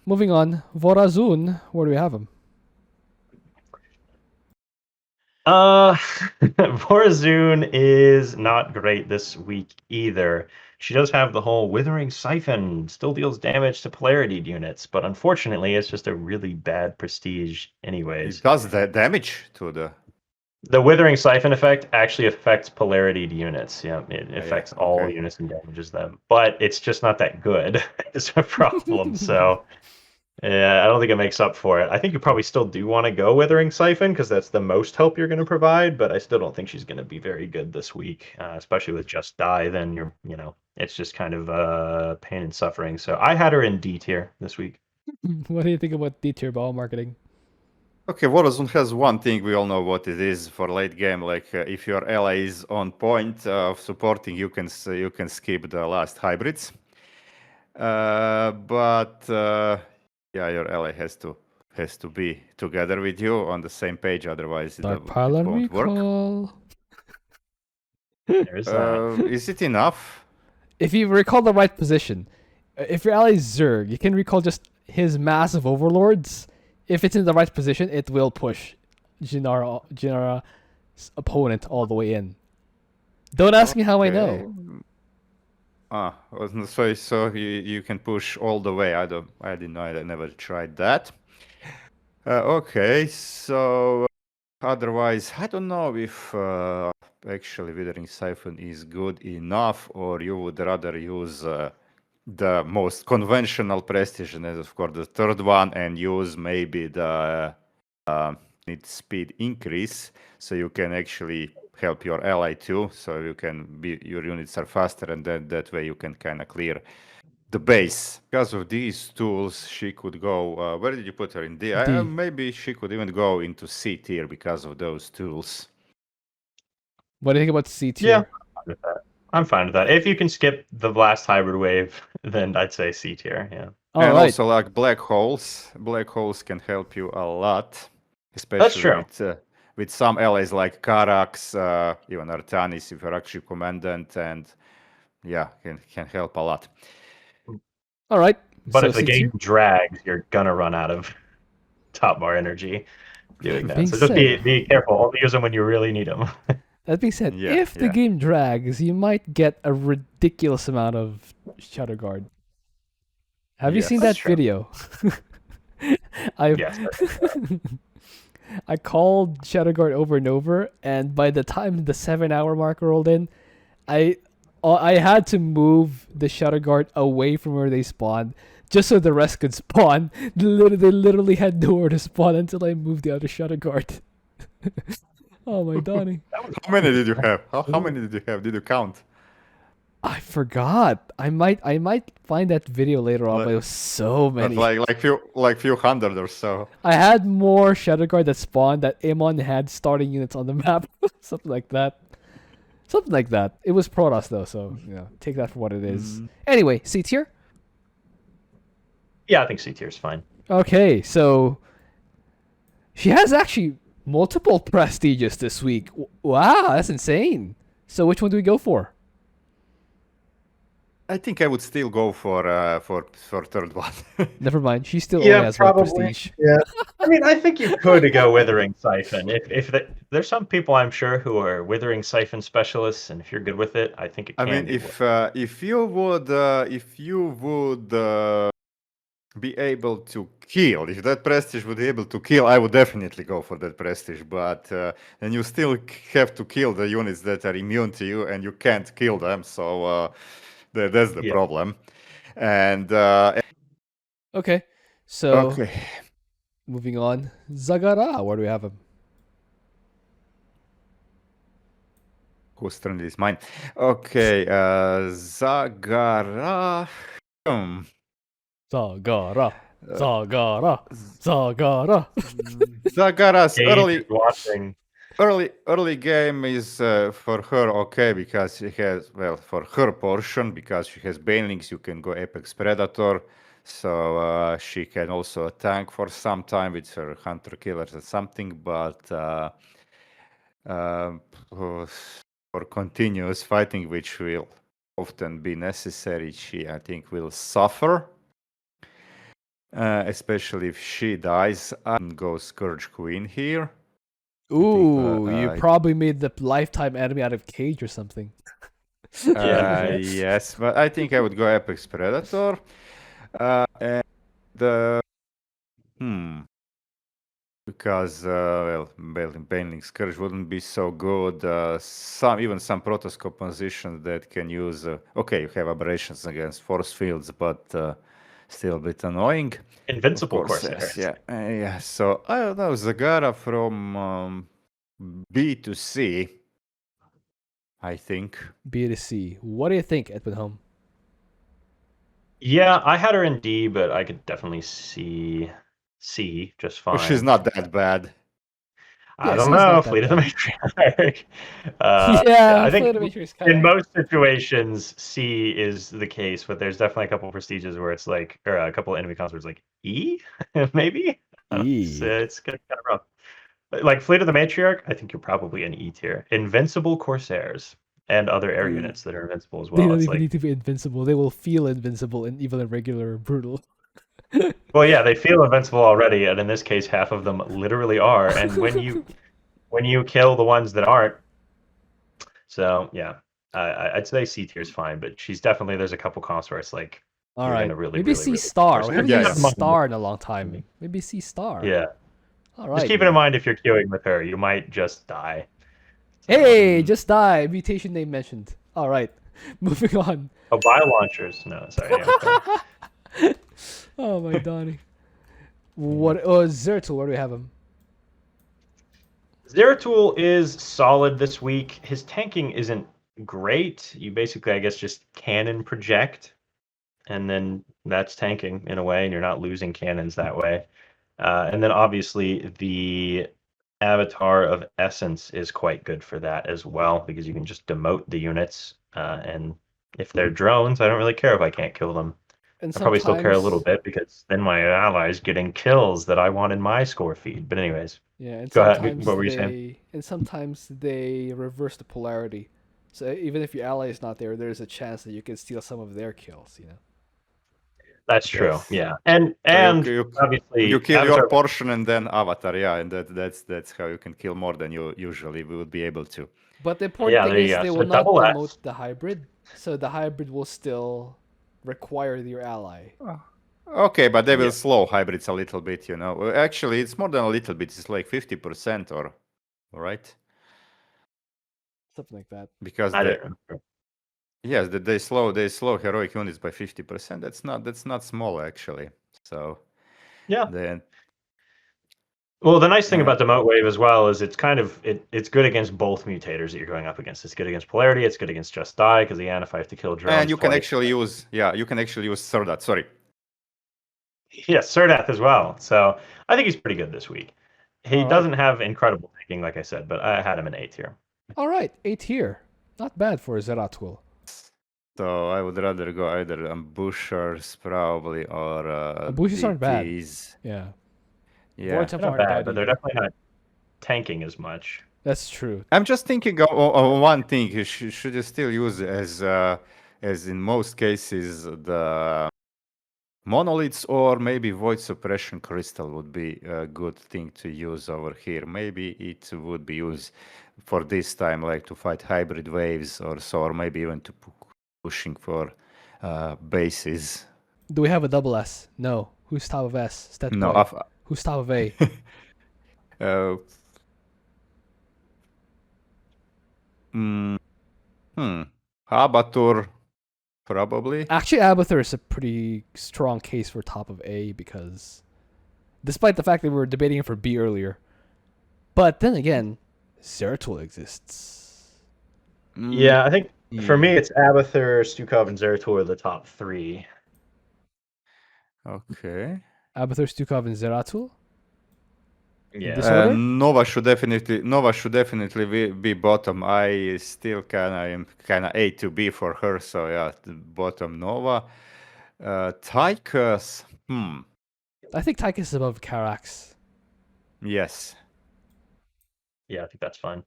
A: Moving on. Vorazun, where do we have him?
C: Vorazun is not great this week either. She does have the whole Withering Siphon, still deals damage to Polarity units, but unfortunately it's just a really bad prestige anyways.
D: It does the damage to the...
C: The Withering Siphon effect actually affects polarity units. Yeah, it affects all
D: okay.
C: units and damages them, but it's just not that good. It's a problem. So yeah, I don't think it makes up for it. I think you probably still do want to go Withering Siphon because that's the most help you're going to provide, but I still don't think she's going to be very good this week, especially with Just Die. Then it's just kind of pain and suffering. So I had her in D tier this week.
A: What do you think about D-tier ball marketing?
D: Okay, Vorazun has one thing we all know what it is for late game. Like if your ally is on point of supporting, you can skip the last hybrids. But yeah, your ally has to be together with you on the same page, otherwise it
A: Dark Pylon
D: won't work.
A: recall.
C: There's that.
D: Is it enough?
A: If you recall the right position, if your ally is Zerg, you can recall just his massive overlords. If it's in the right position, it will push Jinara's opponent all the way in. Don't ask me how I know.
D: So you can push all the way. I didn't know. I never tried that. Okay, so otherwise, I don't know if actually Withering Siphon is good enough, or you would rather use the most conventional prestige, and of course the third one, and use maybe the need speed increase, so you can actually help your ally too. So your units are faster, and then that way you can kind of clear the base. Because of these tools, she could go. Where did you put her in D?
A: D.
D: Maybe she could even go into C tier because of those tools.
A: What do you think about C
C: Yeah,
A: tier?
C: I'm fine with that. If you can skip the last hybrid wave, then I'd say C tier. Yeah.
A: All
D: and
A: right.
D: also, like black holes can help you a lot,
C: That's
D: especially
C: true.
D: with some allies like Karax, even Artanis if you're actually commandant, and yeah, can help a lot.
A: All right.
C: But
A: So
C: if the
A: C tier.
C: game drags, you're gonna run out of top bar energy doing that.
A: Being
C: So just
A: said,
C: be careful. Only use them when you really need them.
A: that being said,
D: Yeah,
A: if the
D: yeah.
A: game drags, you might get a ridiculous amount of Shadow Guard. Have you seen
D: Yes.
A: that
C: That's true.
A: video? I
C: Yes.
A: I called Shadow Guard over and over, and by the time the 7-hour mark rolled in, I had to move the Shadow Guard away from where they spawned, just so the rest could spawn. They literally had nowhere to spawn until I moved the other Shadow Guard. Oh my Donnie.
D: How many did you have? How many did you have? Did you count?
A: I forgot. I might find that video later on, but it was so
D: But
A: many.
D: like few hundred or so.
A: I had more Shadow Guard that spawned that Amon had starting units on the map. Something like that. Something like that. It was Protoss though, so take that for what it is. Anyway, C tier?
C: Yeah, I think C tier is fine.
A: Okay, so she has actually multiple prestiges this week. Wow, that's insane. So which one do we go for?
D: I think I would still go for third one.
A: Never mind. She still only has one prestige.
C: Yeah. I mean, I think you could go Withering Siphon. There's some people I'm sure who are Withering Siphon specialists, and if you're good with it, I think it
D: I
C: can.
D: mean,
C: be
D: if you would be able to kill, if that prestige would be able to kill, I would definitely go for that prestige. But then you still have to kill the units that are immune to you, and you can't kill them. So that's the problem. And
A: Okay, so
D: okay,
A: moving on. Zagara, where do we have him?
D: whose turn is mine? Okay, Zagara.
A: Zagara. Zagara. Zagara.
D: Zagara's
C: Gage is watching.
D: early game is for her okay because she has, well, for her portion, because she has banelings, you can go Apex Predator, so she can also tank for some time with her hunter killers or something, but for continuous fighting, which will often be necessary, she, I think, will suffer. Especially if she dies. I can go Scourge Queen here.
A: Ooh, you probably made the lifetime enemy out of Cage or something.
D: Yes, but I think I would go Apex Predator. And because Baneling Scourge wouldn't be so good. Even some protoscope positions that can use. Okay, you have aberrations against force fields, but still a bit annoying.
C: Invincible
D: Of course,
C: Corsairs.
D: yes, yeah. So I don't know, Zagara from B to C, I think.
A: B to C. What do you think, Edwin Home?
C: Yeah, I had her in D, but I could definitely see C just
D: Well,
C: fine.
D: she's not that bad.
A: Yeah,
C: I don't
A: C's not
C: know.
A: that
C: Fleet of the
A: bad.
C: Matriarch.
A: Yeah,
C: I think
A: Fleet of the Matriarch's kinda-
C: in most situations C is the case, but there's definitely a couple prestiges where it's like, or a couple enemy cons where it's like E, maybe.
A: E.
C: It's kind of rough. Like Fleet of the Matriarch, I think you're probably an E tier. Invincible Corsairs and other air units that are invincible as
A: They
C: well.
A: don't
C: It's
A: even
C: like,
A: need to be invincible. They will feel invincible and even a regular brutal.
C: well, yeah, they feel invincible already, and in this case, half of them literally are. And when you kill the ones that aren't, so yeah, I'd say C tier is fine, but she's definitely there's a couple comps where it's like
A: All
C: you're
A: right,
C: gonna really
A: maybe
C: really,
A: C
C: really
A: star.
C: force
A: We
C: it.
A: haven't
D: Yeah,
A: used
D: yeah.
A: star in a long time. Maybe C star.
C: Yeah,
A: All right.
C: just keep it in mind if you're queuing with her, you might just die.
A: Hey, just die. Mutation name mentioned. All right, moving on.
C: Oh, bio launchers. No, sorry. Yeah,
A: Oh my Donnie. What? Oh, Zeratul. Where do we have him?
C: Zeratul is solid this week. His tanking isn't great. You basically, I guess, just cannon project, and then that's tanking in a way, and you're not losing cannons that way. And then obviously the Avatar of Essence is quite good for that as well, because you can just demote the units, and if they're drones, I don't really care if I can't kill them.
A: And
C: I probably still care a little
A: sometimes,
C: bit because then my ally's getting kills that I want in my score feed. But anyways,
A: yeah, and
C: go ahead.
A: sometimes
C: What were you saying?
A: they reverse the polarity. So even if your ally is not there, there's a chance that you can steal some of their kills. You know.
C: That's true.
D: Yes.
C: Yeah, and
D: So you
C: obviously
D: kill your
C: Avatar.
D: portion and then Avatar, yeah, and that's how you can kill more than you usually would be able to.
A: But the important
C: Yeah,
A: thing
C: there you
A: is
C: go.
A: they
C: So
A: will not
C: double S.
A: demote the hybrid, so the hybrid will still require your ally.
D: Okay, but they will
C: Yeah.
D: slow hybrids a little bit, you know. Actually, it's more than a little bit. It's like 50% or right?
A: Something like that.
D: Because
C: I
D: they
C: don't know.
D: yes, they slow heroic units by 50%. That's not small actually. So
C: Yeah.
D: then
C: Well, the nice thing about Demote Wave as well is it's good against both mutators that you're going up against. It's good against Polarity. It's good against Just Die because the Anif have to kill drones.
D: and you can
C: twice.
D: actually use Sardat. Sorry.
C: Yeah, Surdath as well. So I think he's pretty good this week. He
A: All right.
C: doesn't have incredible taking, like I said, but I had him in A tier.
A: All right, 8 here. Not bad for Zeratul.
D: So I would rather go either ambushers probably or
A: Ambushers aren't bad.
D: DTs.
A: Yeah.
D: Yeah.
A: Vortex
C: They're not
A: aren't
C: bad, but they're
A: either.
C: definitely not tanking as much.
A: That's true.
D: I'm just thinking of one thing. Should you still use as in most cases the monoliths, or maybe void suppression crystal would be a good thing to use over here. Maybe it would be used for this time, like to fight hybrid waves or so, or maybe even to pushing for bases.
A: Do we have a double S? No. Who's top of S? Stetmann.
D: No.
A: Who's top of A?
D: Abathur, probably.
A: Actually, Abathur is a pretty strong case for top of A because, despite the fact that we were debating it for B earlier, but then again, Zeratul exists.
C: Yeah, I think for me it's Abathur, Stukov, and Zeratul are the top three.
D: Okay.
A: Abathur, Stukov, and Zeratul.
C: Yeah.
A: This order?
D: Nova should definitely be bottom. I still am A to B for her, so yeah, bottom Nova. Tychus.
A: I think Tychus is above Karax.
D: Yes.
C: Yeah, I think that's fine.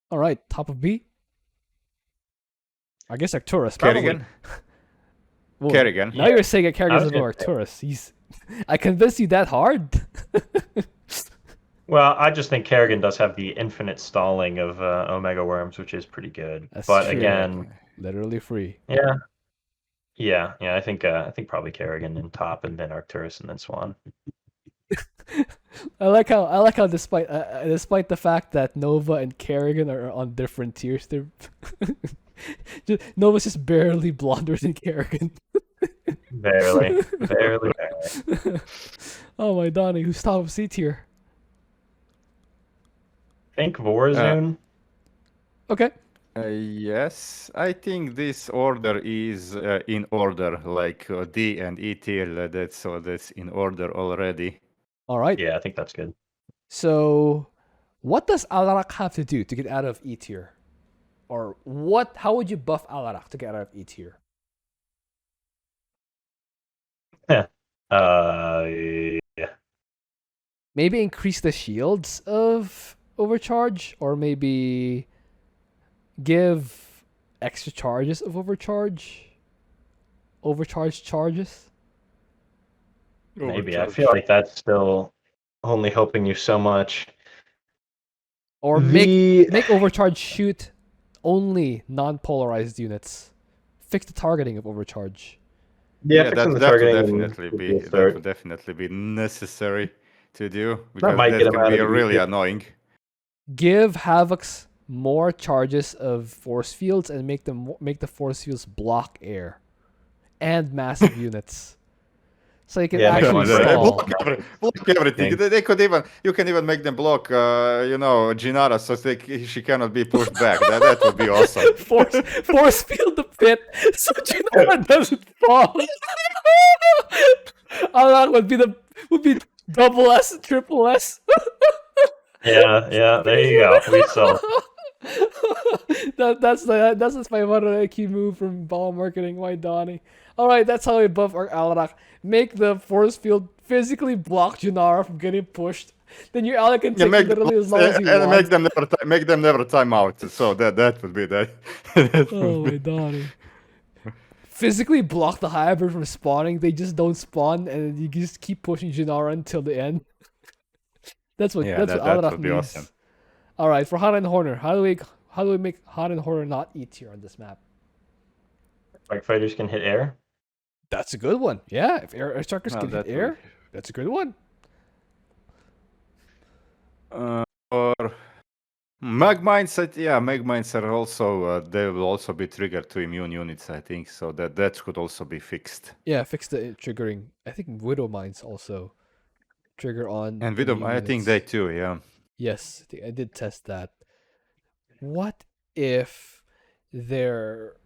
A: All right, top of B. I guess Arcturus.
D: Kerrigan.
A: Well,
D: Kerrigan.
A: Now you're saying that Kerrigan is
C: I was
A: above Arcturus. I convinced you that hard?
C: Well, I just think Kerrigan does have the infinite stalling of Omega Worms, which is pretty good.
A: That's
C: but
A: true.
C: again,
A: Literally free.
C: Yeah. I think probably Kerrigan in top, and then Arcturus, and then Swann.
A: I like how despite the fact that Nova and Kerrigan are on different tiers, they're Nova's just barely blonder than Kerrigan.
C: Barely.
A: Oh my Donnie, who's top of C tier?
C: I think Vorazun.
A: Okay.
D: Yes, I think this order is in order, like D and E tier. That's in order already.
A: All right.
C: Yeah, I think that's good.
A: So, what does Alarak have to do to get out of E tier? Or what? How would you buff Alarak to get out of E tier?
C: Yeah.
A: Maybe increase the shields of overcharge, or maybe give extra charges of overcharge charges.
C: Maybe. I feel like that's still only helping you so much.
A: Or make overcharge shoot only non-polarized units. Fix the targeting of overcharge.
C: Yeah,
D: that
C: fixing the
D: would
C: targeting
D: definitely would definitely be necessary to do, because
C: might
D: that
C: get him
D: can
C: out
D: be
C: of the
D: really
C: group.
D: annoying.
A: Give Havocs more charges of force fields and make the force fields block air and massive units. So you can
C: Yeah, make
A: actually
C: them
A: stall.
D: Block everything. They could even, you can even make them block, Jinara, so she cannot be pushed back. That would be awesome.
A: force field the pit so Jinara doesn't fall. That would be double S, triple S.
C: Yeah, there you go. We saw.
A: That's the 500 IQ move from ball marketing. Why Donnie? All right, that's how we buff our Alarak. Make the force field physically block Jinara from getting pushed. Then your ally can take literally as long as you want.
D: Make them never time out. So that would be that.
A: Oh my Donnie. Physically block the hybrid from spawning. They just don't spawn, and you just keep pushing Jinara until the end. That's what Alarak
D: would be
A: needs.
D: awesome.
A: All right, for Hot and Horner, how do we make Hot and Horner not E tier on this map?
C: Like fighters can hit air.
A: That's a good one. Yeah, if air strikers can hit air, that's a good one.
D: Or Magmines, Magmines are also they will also be triggered to immune units, I think. So that could also be fixed.
A: Yeah, fix the triggering. I think Widow Mines also trigger on.
D: And Widow, I think they too. Yeah.
A: Yes, I did test that. What if their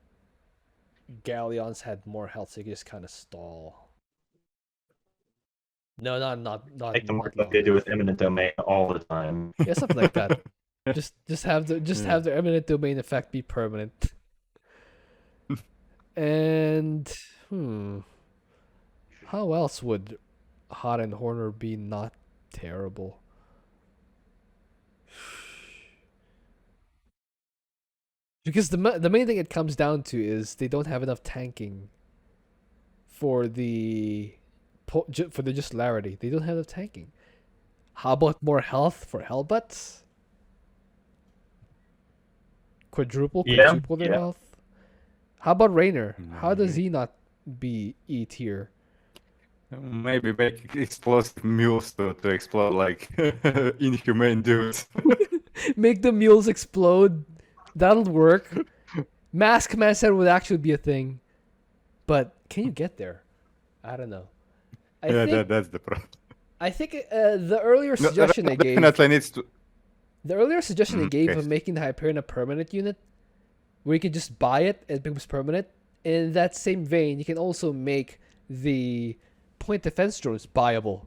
A: Galleons had more health, so you could just kind of stall? No, not
C: Make them work like they do with Eminent Domain all the time.
A: Yeah, something like that. just have their eminent domain effect be permanent. And how else would Hot and Horner be not terrible? Because the main thing it comes down to is they don't have enough tanking for the just Larity. They don't have enough tanking. How about more health for Hellbutts? Quadruple their health. How about Raynor? How does he not be E tier?
D: Maybe make explosive mules to explode like inhumane dudes.
A: Make the mules explode. That'll work. Mass command center would actually be a thing. But can you get there? I don't know. I think
D: that's the problem.
A: I think the earlier suggestion they gave
D: definitely needs to.
A: The earlier suggestion they gave of making the Hyperion a permanent unit, where you can just buy it and it becomes permanent. In that same vein, you can also make the point defense drones buyable.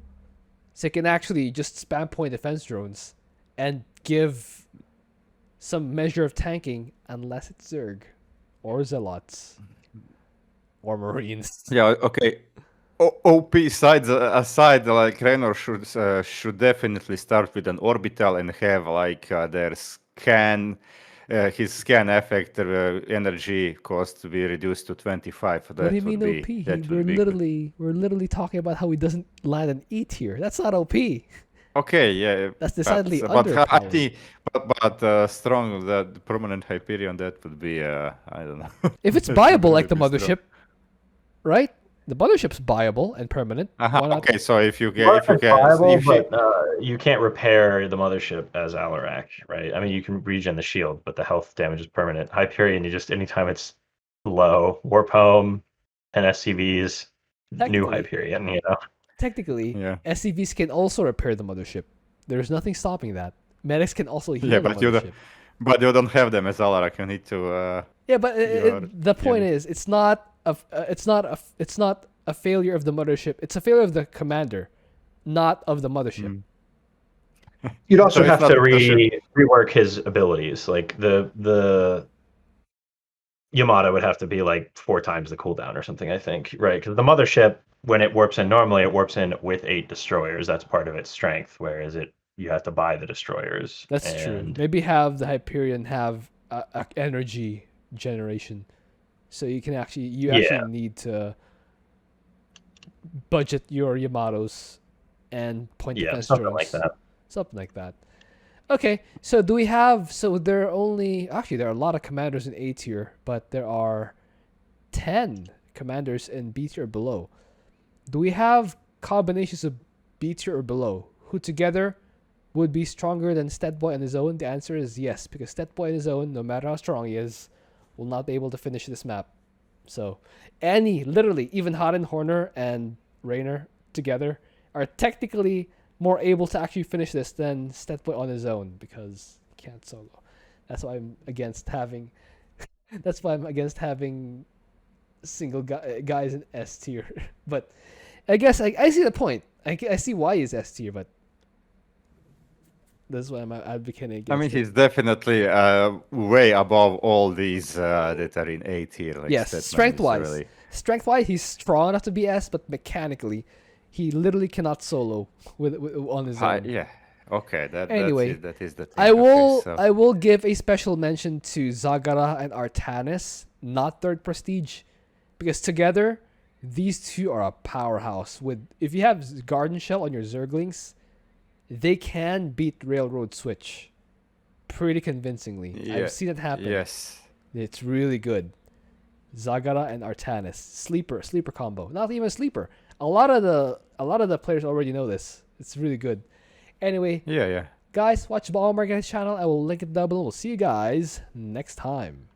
A: So you can actually just spam point defense drones and give some measure of tanking, unless it's Zerg or Zealots or Marines.
D: Yeah, okay. OP sides aside, like Raynor should definitely start with an orbital and have like their scan, his scan effect energy cost to be reduced to 25.
A: What do you mean OP? We're literally talking about how he doesn't land an E tier. That's not OP.
D: Okay, yeah.
A: That's decidedly underpowered.
D: But strong, the permanent Hyperion, that would be I don't know.
A: If it's buyable like the mothership, right? The mothership's buyable and permanent. Why not?
D: Okay, so if you
C: Well,
D: get,
C: it's viable,
D: if you,
C: but you can't repair the mothership as Alarak, right? I mean, you can regen the shield, but the health damage is permanent. Hyperion, you just anytime it's low, Warp Home and SCVs, new
A: Technically.
C: Hyperion, you know.
A: Technically,
D: Yeah.
A: SCVs can also repair the mothership. There's nothing stopping that. Medics can also heal the
D: but you
A: mothership.
D: don't have them as Alarak. You need to.
A: Yeah, but
D: You're
A: the point
D: killing.
A: is, it's not a failure of the mothership. It's a failure of the commander, not of the mothership.
C: You'd also
D: So it's
C: have
D: not
C: to
D: the mothership.
C: rework his abilities. Like the Yamato would have to be like 4 times the cooldown or something, I think, right? Because the mothership, when it warps in normally, it warps in with 8 destroyers. That's part of its strength. Whereas you have to buy the destroyers.
A: That's true.
C: And
A: Maybe have the Hyperion have a energy generation, so you can actually need to budget your Yamatos and point defense
C: something
A: drones.
C: like that.
A: Something like that. Okay, so do we have? So there are there are a lot of commanders in A tier, but there are 10 commanders in B tier or below. Do we have combinations of B tier or below who together would be stronger than Stetboy on his own? The answer is yes, because Stetboy on his own, no matter how strong he is, will not be able to finish this map. So, literally, even Haden, Horner, and Raynor together are technically more able to actually finish this than Stetboy on his own because he can't solo. That's why I'm against having. That's why I'm against having single guys in S tier. But I guess I see the point. I see why he's S tier, but that's why I'm advocating against.
D: I mean,
A: it.
D: he's definitely way above all these that are in A tier. Like
A: Yes,
D: Stetmann
A: strength-wise.
D: is really-
A: Strength-wise, he's strong enough to be S, but mechanically, he literally cannot solo with on his own.
D: Yeah. Okay.
A: Anyway,
D: that is the thing.
A: I will
D: Okay, so-
A: I will give a special mention to Zagara and Artanis, not third prestige, because together these two are a powerhouse. If you have Garden Shell on your Zerglings, they can beat Railroad Switch pretty convincingly.
D: Yeah,
A: I've seen it happen.
D: Yes.
A: It's really good. Zagara and Artanis, sleeper combo. Not even a sleeper. A lot of the players already know this. It's really good. Anyway,
D: Yeah.
A: guys, watch Ball Market's channel. I will link it down below. We'll see you guys next time.